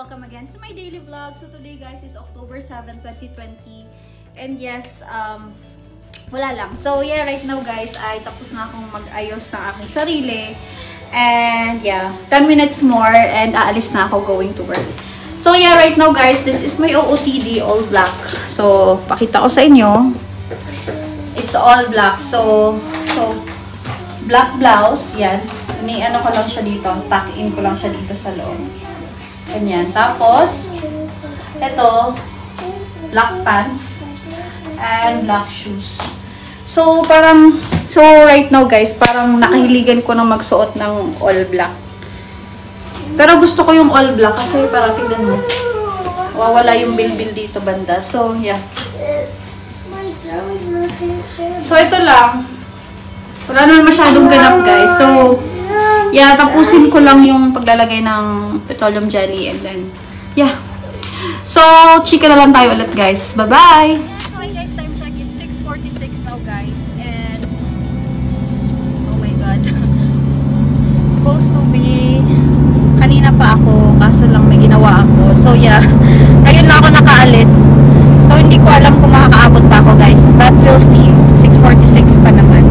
welcome again to my daily vlog. So today guys is October 7, 2020. And yes, wala lang. So yeah, right now guys ay tapos na akong mag-ayos ng aking sarili. And yeah, 10 minutes more and aalis na ako going to work. So yeah, right now guys, this is my OOTD, all black. So pakita ko sa inyo. It's all black. So black blouse, yan. Ano ko lang siya dito, tuck in ko lang siya dito sa loob. Ganyan. Tapos, ito, black pants and black shoes. So, right now guys, parang nakahiligan ko ng magsuot ng all black. Pero gusto ko yung all black kasi parang tignan mo, wawala yung bilbil dito banda. So, yeah. So, ito lang. Wala naman masyadong ganap guys. So, yeah, tapusin ko lang yung paglalagay ng petroleum jelly and then, yeah. So, chika na lang tayo ulit guys. Bye-bye! Okay guys, time check. It's 6:46 now guys. And, oh my god. Supposed to be, kanina pa ako, kaso lang may ginawa ako. So, yeah. Ngayon na ako nakaalis. So, hindi ko alam kung makakaabot pa ako guys. But we'll see. 6:46 pa naman.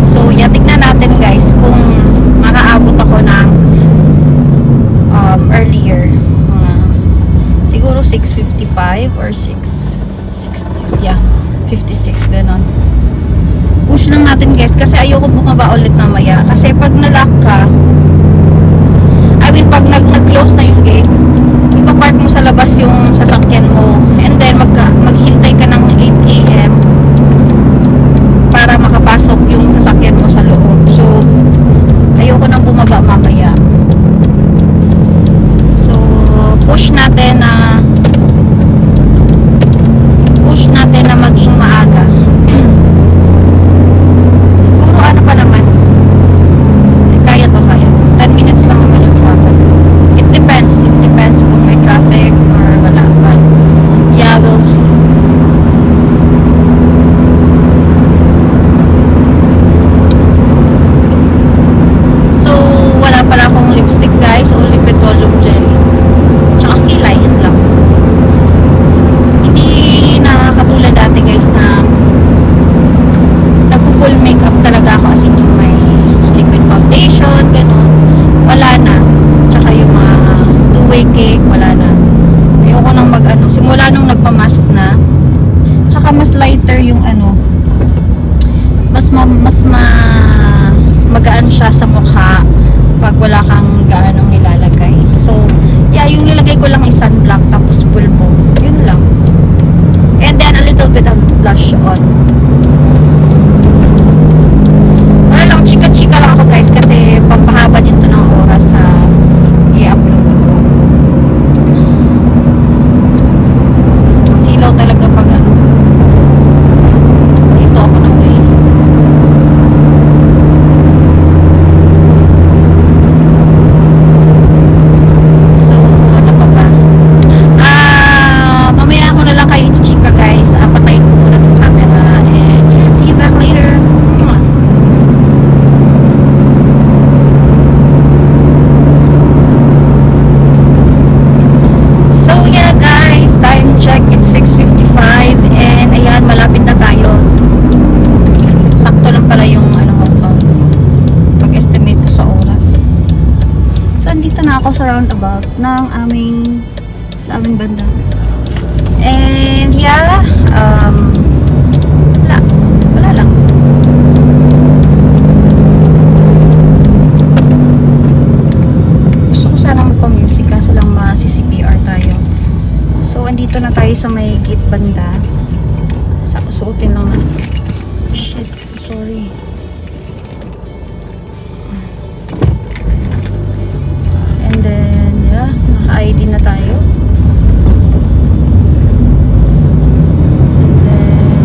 So, yeah, tignan natin guys kung makaabot ako ng earlier. Siguro 6:55 or 6:60. Yeah, 56, ganon. Push lang natin guys kasi ayoko bumaba ulit mamaya. Kasi pag nalock ka, I mean pag nag-close na yung gate, ipapark mo sa labas yung sasakyan mo. And then maghintay ka ng 8 AM para makapasok yung sasakyan mo sa loob. So, ayoko nang bumaba mamaya. So, push natin na maging maaga. Siguro ano pa naman. Kaya to. 10 minutes lang naman yung travel. It depends kung may traffic or wala. But, yeah, we'll see. Lipstick guys, only petroleum jelly. Tsaka kilay, yun lang. Hindi nakakatulad dati guys na nagpo-full makeup talaga ako as in yung may liquid foundation, gano'n. Wala na. Tsaka yung mga two-way cake, wala na. Ayoko nang simula nung nagpamask na. Tsaka mas lighter yung magaan siya sa mukha pag wala kang gaanong nilalagay. So, yeah, yung nilalagay ko lang ay sunblock tapos pulbo. Yun lang. And then, a little bit of blush on. Wala lang, chika-chika lang ako guys kasi pampahaba din to ng oras sa i-upload ko. Silaw talaga pag dito ako na way. Sa roundabout ng aming banda. And yeah, wala lang. Gusto ko sana magpa-music kaso lang ma-CPR tayo. So andito na tayo sa may gate banda. Suotin lang na. Shit, sorry. Naka-ID na tayo. And then,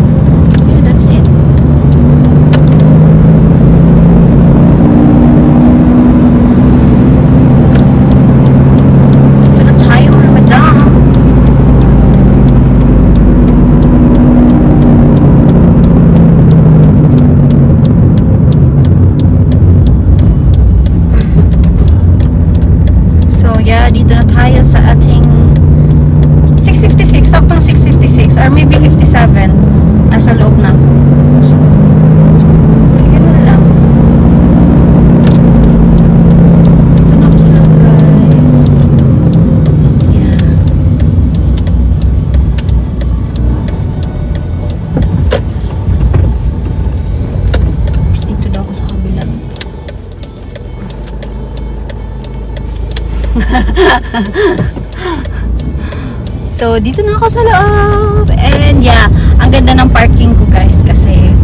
So, dito na ako sa loob. And yeah, ang ganda ng parking ko guys kasi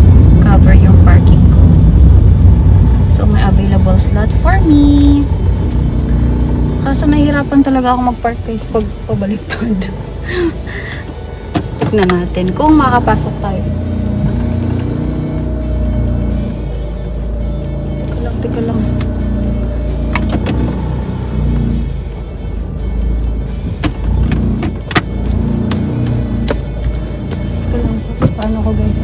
cover yung parking ko. So, may available slot for me. Kaso nahihirapan talaga ako mag-park guys pag pabaliktad. Tignan natin kung makapasok tayo. Teka lang. Paano ko guys?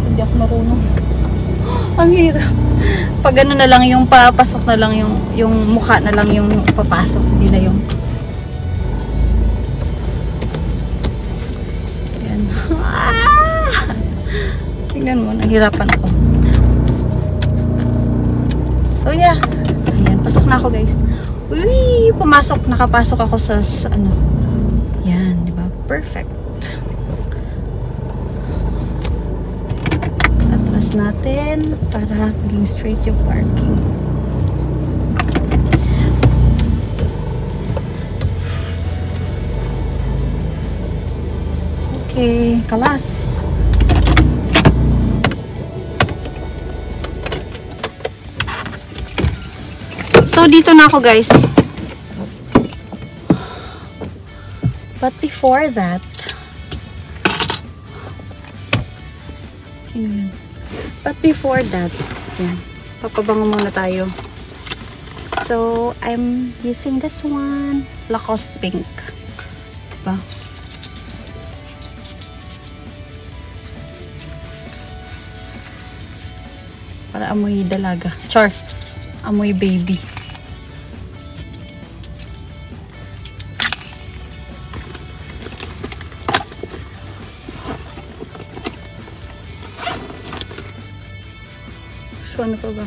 Hindi ako marunong. Ang hirap. Pag ano na lang yung papasok na lang yung mukha na lang yung papasok, hindi na yung yan. Tingnan mo, nahirapan ako. So yeah. Ayan, pasok na ako guys. Uy, nakapasok ako sa ano. Yan, di ba? Perfect. Atras natin para maging straight yung parking. Okay, kalas. So, dito na ako guys. But before that, sino yun? But before that, yan, papabango muna tayo. So, I'm using this one, Lacoste Pink. Diba? Para amoy dalaga. Char, amoy baby. So, ano pa ba?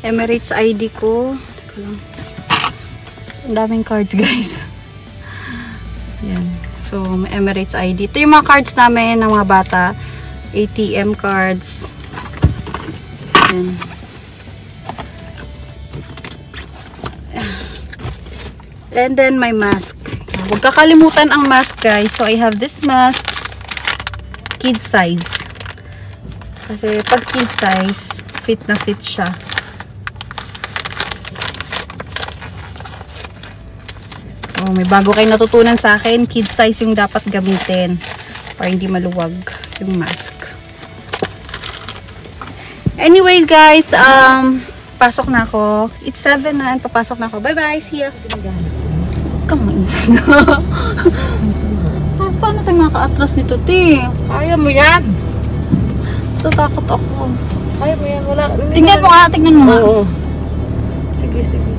Emirates ID ko. Teka lang. Ang daming cards, guys. Yan. So, may Emirates ID. Ito yung mga cards namin ng mga bata. ATM cards. Yan. And then, my mask. Huwag kakalimutan ang mask, guys. So, I have this mask. Kid size. Kasi, pag kid size, fit na fit siya. Oh, may bago kayo natutunan sa akin. Kid size yung dapat gamitin para hindi maluwag yung mask. Anyway, guys, pasok na ako. It's 7 na and papasok na ako. Bye-bye. See ya. Huwag kang maingay. Paano tayo maka-atras nito, te? Kaya mo yan. Tatakot ako. Kaya mo yan, wala. Tingnan mo nga, tingnan mo nga. Oo. Sige, sige.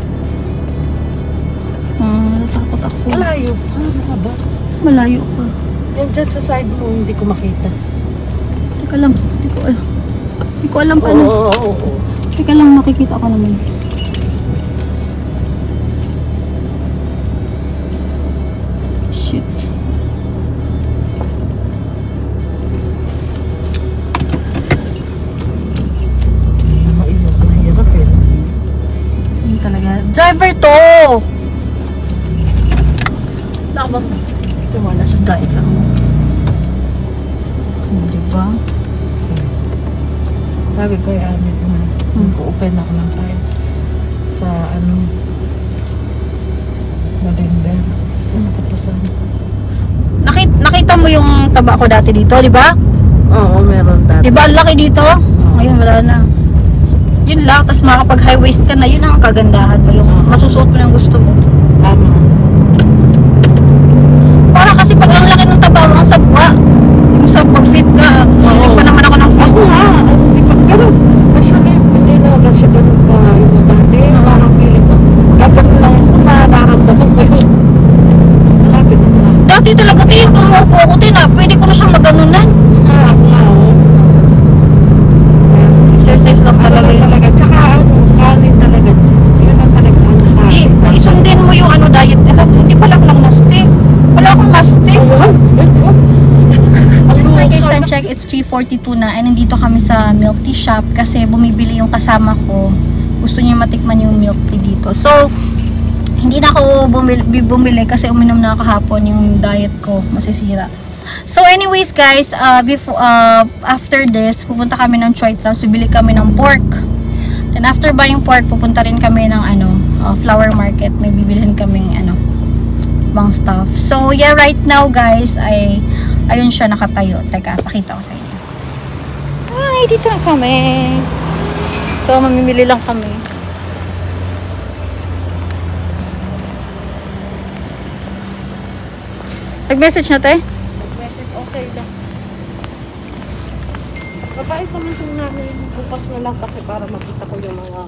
Natakot ako. Malayo pa, ano ka ba? Malayo pa. Yan dyan sa side mo, hindi ko makita. Teka lang, hindi ko alam pa na. Oo. Teka lang, makikita ko naman. Shit. Driver to! Wala ba? Ito mo, nasa diet lang. Diba? Sabi ko yung amin na mag-open ako ng time sa November. So, natapasan ko. Nakita mo yung taba ko dati dito, di ba? Oo, meron dati. Di ba, ang laki dito? Ngayon, wala na. Yun lang, tapos makapag high waist ka na, yun ang kagandahan mo. Yung masusuot mo na yung gusto mo. Tama. Para kasi pag ang laki ng taba mo, ang sagwa. Yung sa pag-fit ka, hindi pa naman ako ng fit. Ako nga, hindi pa ganun. Actually, hindi na agad siya ganun pa yung dati. Parang piling ko. Gagawin lang ako na nararamdaman ko yun. Malapit na lang. Dati talaga, umuupo ako din ah. Pwede ko na siyang maganunan. Exercise lang talaga yun. Tsaka kanin talaga. Yun ang talaga kanin. Isundin mo yung diet. Alam, hindi pala ako lang maste. Wala akong maste. Hi guys, time check. It's 3:42 na and nandito kami sa milk tea shop kasi bumibili yung kasama ko. gusto niya matikman yung milk tea dito. So, hindi na ako bumili kasi uminom na kahapon, yung diet ko masisira. So anyways guys, after this, pupunta kami ng Choi Trans, bibili kami ng pork. Then after buying pork, pupunta rin kami ng flower market. May bibilhin kaming ibang stuff. So yeah, right now guys, ayun siya nakatayo. Teka, pakita ko sa inyo. Ay, dito na kami. So mamimili lang kami. Nag-message na tayo? Nag-message, okay lang. Babait naman kung namin bukas na lang kasi para makita ko yung mga